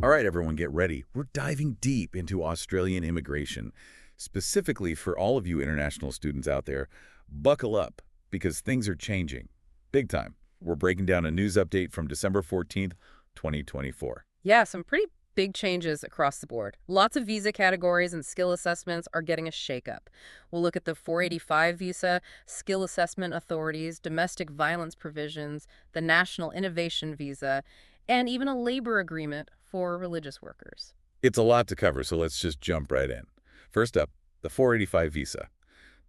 All right, everyone, get ready. We're diving deep into Australian immigration. Specifically for all of you international students out there, buckle up because things are changing. Big time. We're breaking down a news update from December 14th, 2024. Yeah, some pretty big changes across the board. Lots of visa categories and skill assessments are getting a shakeup. We'll look at the 485 visa, skill assessment authorities, domestic violence provisions, the National Innovation Visa, and even a labor agreement for religious workers. It's a lot to cover, so let's just jump right in. First up, the 485 visa.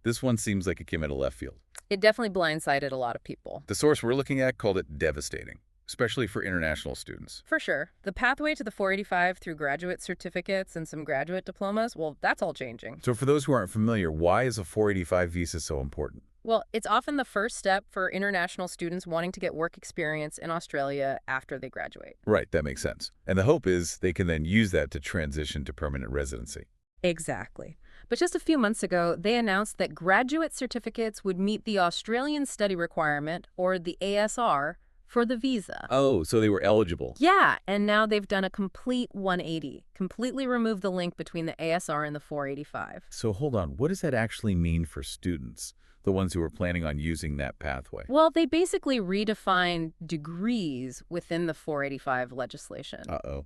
This one seems like it came out of left field. It definitely blindsided a lot of people. The source we're looking at called it devastating, especially for international students. For sure. The pathway to the 485 through graduate certificates and some graduate diplomas, well, that's all changing. So for those who aren't familiar, why is a 485 visa so important? Well, it's often the first step for international students wanting to get work experience in Australia after they graduate. Right, that makes sense. And the hope is they can then use that to transition to permanent residency. Exactly. But just a few months ago, they announced that graduate certificates would meet the Australian study requirement, or the ASR, for the visa. Oh, so they were eligible. Yeah, and now they've done a complete 180, completely removed the link between the ASR and the 485. So hold on, what does that actually mean for students, the ones who are planning on using that pathway? Well, they basically redefined degrees within the 485 legislation. Uh-oh.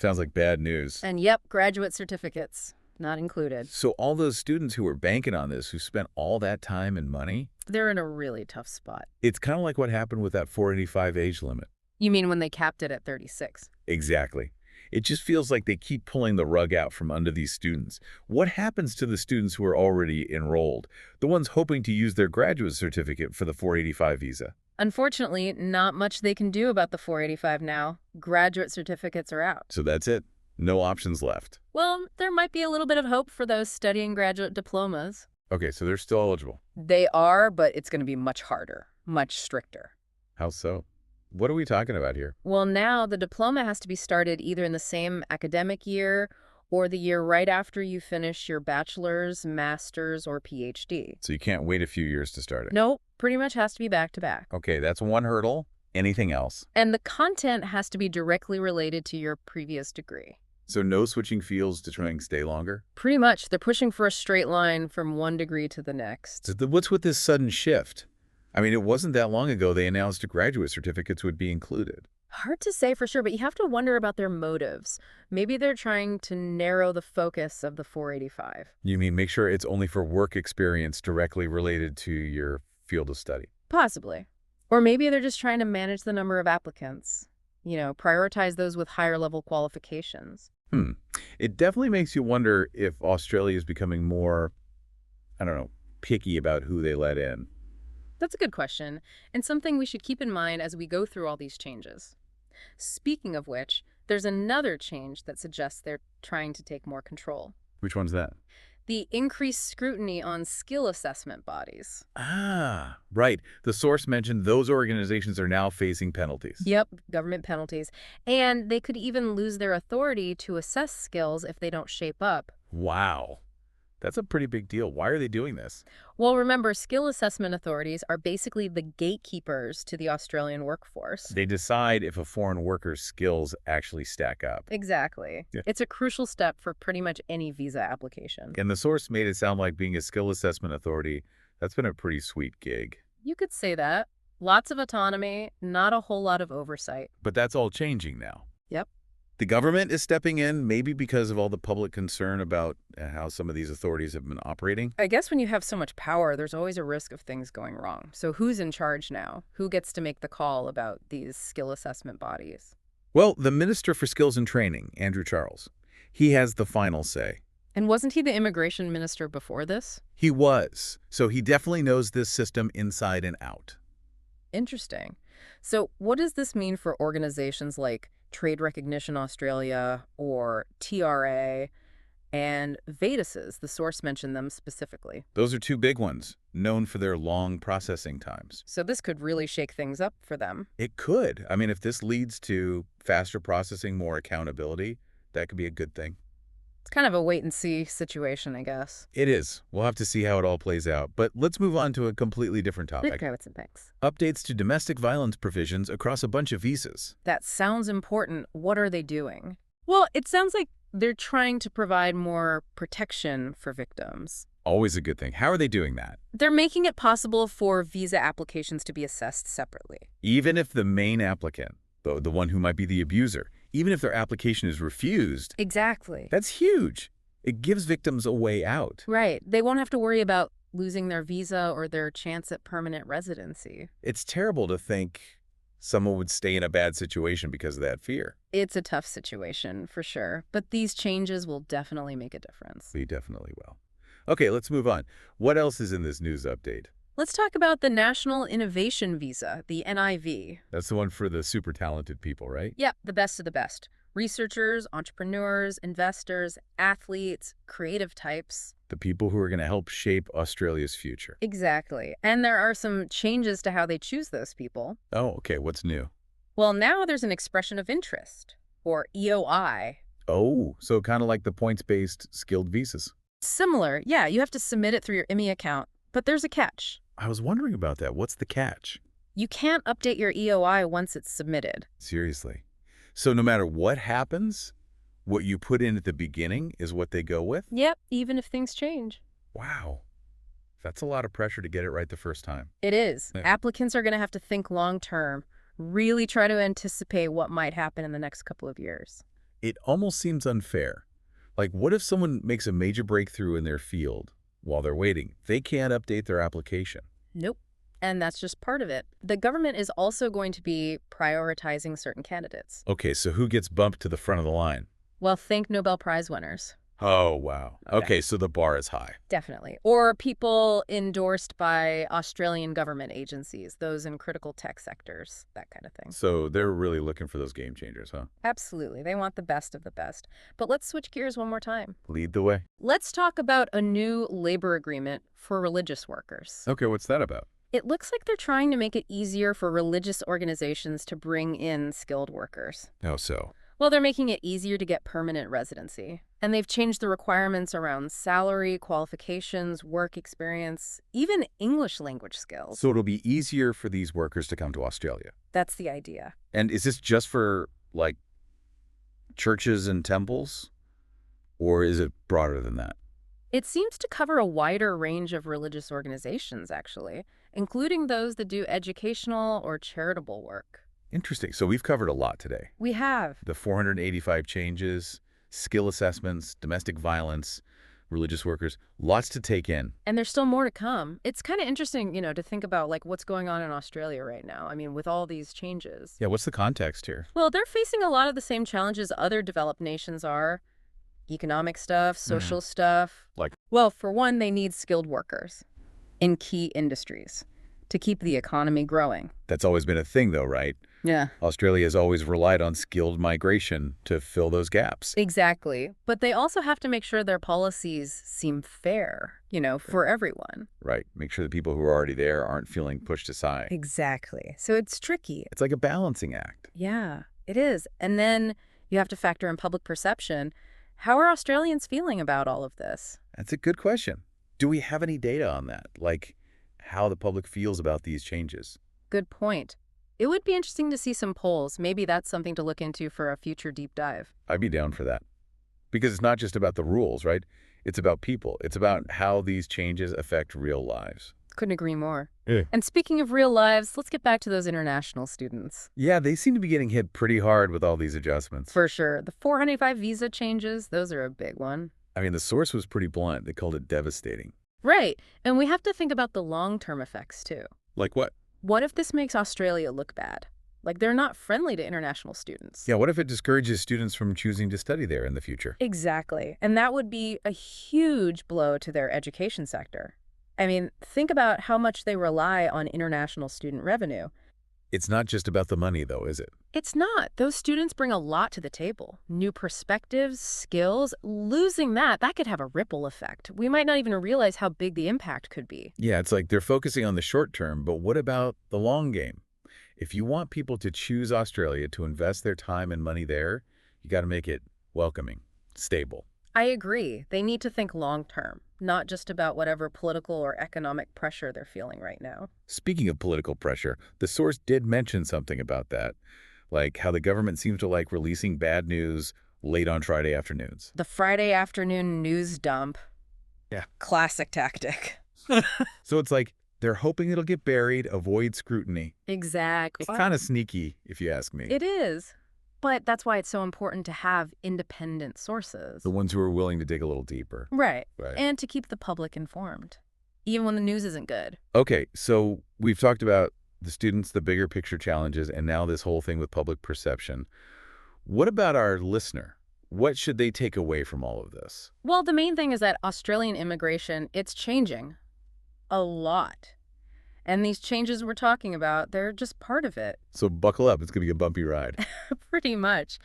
Sounds like bad news. And yep, graduate certificates, not included. So all those students who were banking on this, who spent all that time and money, They're in a really tough spot. it's kind of like what happened with that 485 age limit. You mean when they capped it at 36? Exactly. It just feels like they keep pulling the rug out from under these students. What happens to the students who are already enrolled, the ones hoping to use their graduate certificate for the 485 visa? Unfortunately, not much they can do about the 485 now. Graduate certificates are out. So that's it. No options left. Well, there might be a little bit of hope for those studying graduate diplomas. Okay, so they're still eligible. They are, but it's going to be much harder, much stricter. How so? What are we talking about here? Well, now the diploma has to be started either in the same academic year or the year right after you finish your bachelor's, master's, or PhD. So you can't wait a few years to start it. Nope, pretty much has to be back to back. Okay, that's one hurdle. Anything else? And the content has to be directly related to your previous degree. So no switching fields to try and stay longer? Pretty much, they're pushing for a straight line from one degree to the next. So what's with this sudden shift? I mean, it wasn't that long ago they announced graduate certificates would be included. Hard to say for sure, but you have to wonder about their motives. Maybe they're trying to narrow the focus of the 485. You mean make sure it's only for work experience directly related to your field of study? Possibly. Or maybe they're just trying to manage the number of applicants. Prioritize those with higher level qualifications. It definitely makes you wonder if Australia is becoming more, I don't know, picky about who they let in. That's a good question, and something we should keep in mind as we go through all these changes. Speaking of which, there's another change that suggests they're trying to take more control. Which one's that? The increased scrutiny on skill assessment bodies. Ah, right. The source mentioned those organizations are now facing penalties. Yep, government penalties. And they could even lose their authority to assess skills if they don't shape up. Wow. That's a pretty big deal. Why are they doing this? Well, remember, skill assessment authorities are basically the gatekeepers to the Australian workforce. They decide if a foreign worker's skills actually stack up. Exactly. Yeah. It's a crucial step for pretty much any visa application. And the source made it sound like being a skill assessment authority, that's been a pretty sweet gig. You could say that. Lots of autonomy, not a whole lot of oversight. But that's all changing now. Yep. The government is stepping in, maybe because of all the public concern about how some of these authorities have been operating. I guess when you have so much power, there's always a risk of things going wrong. So who's in charge now? Who gets to make the call about these skill assessment bodies? Well, the Minister for Skills and Training, Andrew Charles, he has the final say. And wasn't he the immigration minister before this? He was. So he definitely knows this system inside and out. Interesting. So what does this mean for organizations like Trade Recognition Australia or TRA and VEDASes? The source mentioned them specifically. Those are two big ones, known for their long processing times. So this could really shake things up for them. It could. I mean, if this leads to faster processing, more accountability, that could be a good thing. It's kind of a wait-and-see situation, I guess. It is. We'll have to see how it all plays out. But let's move on to a completely different topic. Thanks. Updates to domestic violence provisions across a bunch of visas. That sounds important. What are they doing? Well, it sounds like they're trying to provide more protection for victims. Always a good thing. How are they doing that? They're making it possible for visa applications to be assessed separately. Even if the main applicant, the one who might be the abuser, even if their application is refused, Exactly. that's huge. It gives victims a way out. Right. They won't have to worry about losing their visa or their chance at permanent residency. It's terrible to think someone would stay in a bad situation because of that fear. It's a tough situation, for sure. But these changes will definitely make a difference. They definitely will. Okay, let's move on. What else is in this news update? Let's talk about the National Innovation Visa, the NIV. That's the one for the super talented people, right? Yep, the best of the best. Researchers, entrepreneurs, investors, athletes, creative types. The people who are going to help shape Australia's future. Exactly. And there are some changes to how they choose those people. Oh, okay. What's new? Well, now there's an expression of interest, or EOI. Oh, so kind of like the points-based skilled visas. Similar, yeah, you have to submit it through your IME account, but there's a catch. I was wondering about that. What's the catch? You can't update your EOI once it's submitted. Seriously. So no matter what happens, what you put in at the beginning is what they go with? Yep, even if things change. Wow. That's a lot of pressure to get it right the first time. It is. Yeah. Applicants are going to have to think long term, really try to anticipate what might happen in the next couple of years. It almost seems unfair. Like, what if someone makes a major breakthrough in their field while they're waiting? They can't update their application. Nope. And that's just part of it. The government is also going to be prioritizing certain candidates. Okay, so who gets bumped to the front of the line? Well, think Nobel Prize winners. Oh, wow. Okay, so the bar is high. Definitely. Or people endorsed by Australian government agencies, those in critical tech sectors, that kind of thing. So they're really looking for those game changers, huh? Absolutely. They want the best of the best. But let's switch gears one more time. Lead the way. Let's talk about a new labor agreement for religious workers. Okay, what's that about? It looks like they're trying to make it easier for religious organizations to bring in skilled workers. How so? Well, they're making it easier to get permanent residency. And they've changed the requirements around salary, qualifications, work experience, even English language skills. So it'll be easier for these workers to come to Australia. That's the idea. And is this just for, like, churches and temples? Or is it broader than that? It seems to cover a wider range of religious organizations, actually, including those that do educational or charitable work. Interesting. So we've covered a lot today. We have. The 485 changes, skill assessments, domestic violence, religious workers, lots to take in. And there's still more to come. It's kind of interesting, to think about like what's going on in Australia right now. I mean, with all these changes. Yeah, what's the context here? Well, they're facing a lot of the same challenges other developed nations are. Economic stuff, social stuff. Like? Well, for one, they need skilled workers in key industries to keep the economy growing. That's always been a thing, though, right? Yeah. Australia has always relied on skilled migration to fill those gaps. Exactly. But they also have to make sure their policies seem fair, for everyone. Right. Make sure the people who are already there aren't feeling pushed aside. Exactly. So it's tricky. It's like a balancing act. Yeah, it is. And then you have to factor in public perception. How are Australians feeling about all of this? That's a good question. Do we have any data on that? Like how the public feels about these changes? Good point. It would be interesting to see some polls. Maybe that's something to look into for a future deep dive. I'd be down for that. Because it's not just about the rules, right? It's about people. It's about how these changes affect real lives. Couldn't agree more. Yeah. And speaking of real lives, let's get back to those international students. Yeah, they seem to be getting hit pretty hard with all these adjustments. For sure. The 485 visa changes, those are a big one. I mean, the source was pretty blunt. They called it devastating. Right. And we have to think about the long-term effects, too. Like what? What if this makes Australia look bad? Like they're not friendly to international students. Yeah, what if it discourages students from choosing to study there in the future? Exactly. And that would be a huge blow to their education sector. I mean, think about how much they rely on international student revenue. It's not just about the money, though, is it? It's not. Those students bring a lot to the table. New perspectives, skills. Losing that could have a ripple effect. We might not even realize how big the impact could be. Yeah, it's like they're focusing on the short term, but what about the long game? If you want people to choose Australia to invest their time and money there, you got to make it welcoming, stable. I agree. They need to think long term, not just about whatever political or economic pressure they're feeling right now. Speaking of political pressure, the source did mention something about that, like how the government seems to like releasing bad news late on Friday afternoons. The Friday afternoon news dump. Yeah. Classic tactic. So it's like they're hoping it'll get buried, avoid scrutiny. Exactly. It's kind of sneaky, if you ask me. It is. But that's why it's so important to have independent sources. The ones who are willing to dig a little deeper. Right. Right. And to keep the public informed, even when the news isn't good. Okay, so we've talked about the students, the bigger picture challenges, and now this whole thing with public perception. What about our listener? What should they take away from all of this? Well, the main thing is that Australian immigration, it's changing a lot. And these changes we're talking about, they're just part of it. So buckle up. It's going to be a bumpy ride. Pretty much.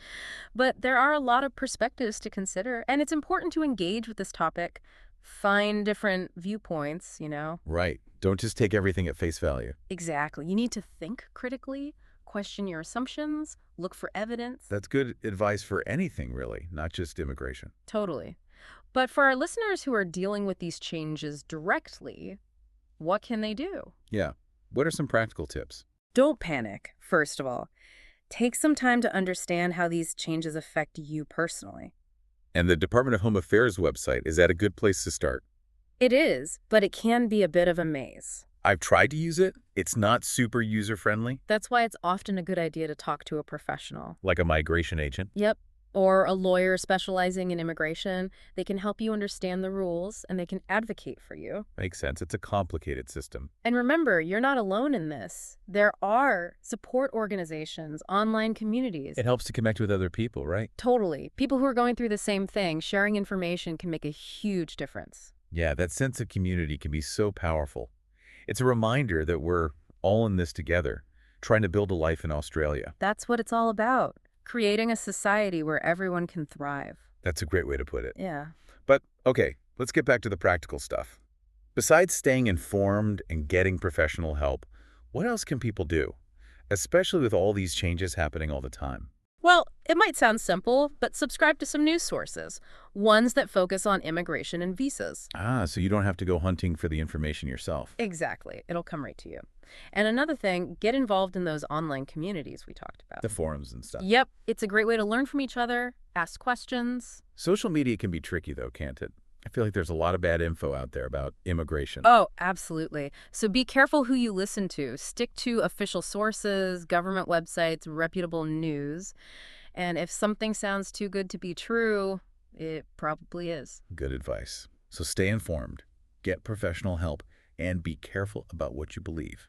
But there are a lot of perspectives to consider, and it's important to engage with this topic, find different viewpoints, you know? Right. Don't just take everything at face value. Exactly. You need to think critically, question your assumptions, look for evidence. That's good advice for anything, really, not just immigration. Totally. But for our listeners who are dealing with these changes directly, what can they do? Yeah. What are some practical tips? Don't panic, first of all. Take some time to understand how these changes affect you personally. And the Department of Home Affairs website, is that a good place to start? It is, but it can be a bit of a maze. I've tried to use it. It's not super user-friendly. That's why it's often a good idea to talk to a professional. Like a migration agent. Yep. Or a lawyer specializing in immigration. They can help you understand the rules, and they can advocate for you. Makes sense. It's a complicated system. And remember, you're not alone in this. There are support organizations, online communities. It helps to connect with other people, right? Totally. People who are going through the same thing, sharing information can make a huge difference. Yeah, that sense of community can be so powerful. It's a reminder that we're all in this together, trying to build a life in Australia. That's what it's all about. Creating a society where everyone can thrive. That's a great way to put it. Yeah. But, okay, let's get back to the practical stuff. Besides staying informed and getting professional help, what else can people do? Especially with all these changes happening all the time. Well, it might sound simple, but subscribe to some news sources, ones that focus on immigration and visas. Ah, so you don't have to go hunting for the information yourself. Exactly. It'll come right to you. And another thing, get involved in those online communities we talked about. The forums and stuff. Yep. It's a great way to learn from each other, ask questions. Social media can be tricky, though, can't it? I feel like there's a lot of bad info out there about immigration. Oh, absolutely. So be careful who you listen to. Stick to official sources, government websites, reputable news. And if something sounds too good to be true, it probably is. Good advice. So stay informed, get professional help, and be careful about what you believe.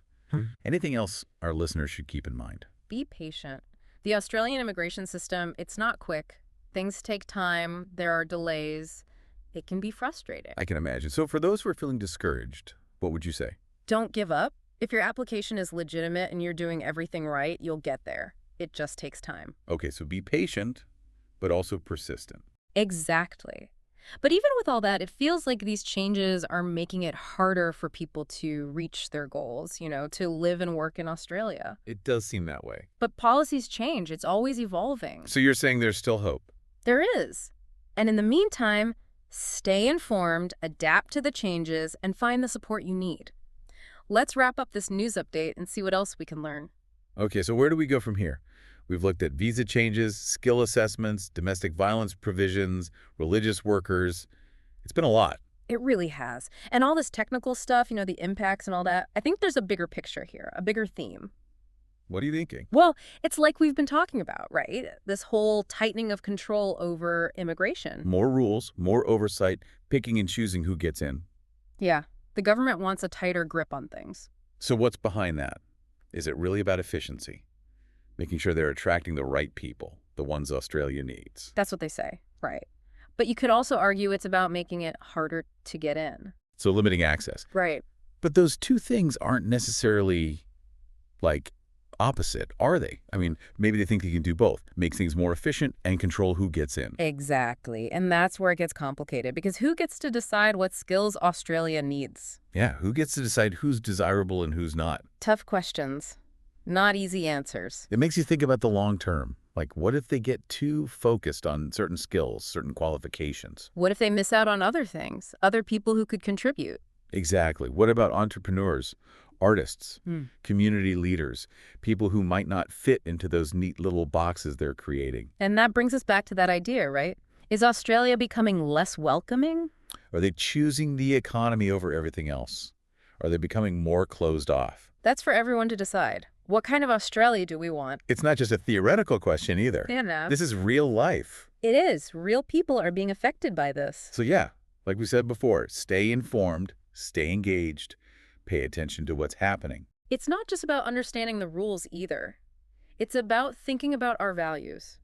Anything else our listeners should keep in mind? Be patient. The Australian immigration system, it's not quick. Things take time. There are delays. It can be frustrating. I can imagine. So for those who are feeling discouraged, what would you say? Don't give up. If your application is legitimate and you're doing everything right, you'll get there. It just takes time. Okay, so be patient, but also persistent. Exactly. But even with all that, it feels like these changes are making it harder for people to reach their goals, to live and work in Australia. It does seem that way. But policies change. It's always evolving. So you're saying there's still hope? There is. And in the meantime, stay informed, adapt to the changes, and find the support you need. Let's wrap up this news update and see what else we can learn. Okay, so where do we go from here? We've looked at visa changes, skill assessments, domestic violence provisions, religious workers. It's been a lot. It really has. And all this technical stuff, the impacts and all that, I think there's a bigger picture here, a bigger theme. What are you thinking? Well, it's like we've been talking about, right? This whole tightening of control over immigration. More rules, more oversight, picking and choosing who gets in. Yeah, the government wants a tighter grip on things. So what's behind that? Is it really about efficiency? Making sure they're attracting the right people, the ones Australia needs. That's what they say, right. But you could also argue it's about making it harder to get in. So limiting access. Right. But those two things aren't necessarily, opposite, are they? I mean, maybe they think they can do both. Make things more efficient and control who gets in. Exactly. And that's where it gets complicated, because who gets to decide what skills Australia needs? Yeah, who gets to decide who's desirable and who's not? Tough questions. Not easy answers. It makes you think about the long term. Like, what if they get too focused on certain skills, certain qualifications? What if they miss out on other things, other people who could contribute? Exactly. What about entrepreneurs Artists, Hmm. community leaders, people who might not fit into those neat little boxes they're creating. And that brings us back to that idea, right? Is Australia becoming less welcoming? Are they choosing the economy over everything else? Are they becoming more closed off? That's for everyone to decide. What kind of Australia do we want? It's not just a theoretical question either. This is real life. It is. Real people are being affected by this. So yeah, like we said before, stay informed, stay engaged, pay attention to what's happening. It's not just about understanding the rules either. It's about thinking about our values.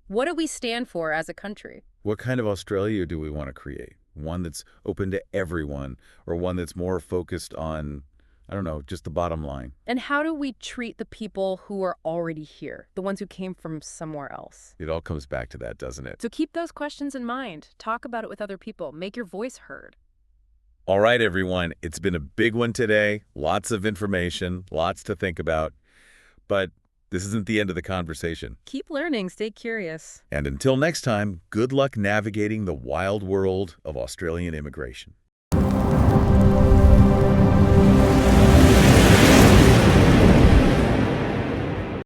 What do we stand for as a country? What kind of Australia do we want to create? One that's open to everyone, or one that's more focused on, I don't know, just the bottom line? And how do we treat the people who are already here, the ones who came from somewhere else? It all comes back to that, doesn't it? So keep those questions in mind. Talk about it with other people. Make your voice heard. All right, everyone, it's been a big one today. Lots of information, lots to think about. But this isn't the end of the conversation. Keep learning. Stay curious. And until next time, good luck navigating the wild world of Australian immigration.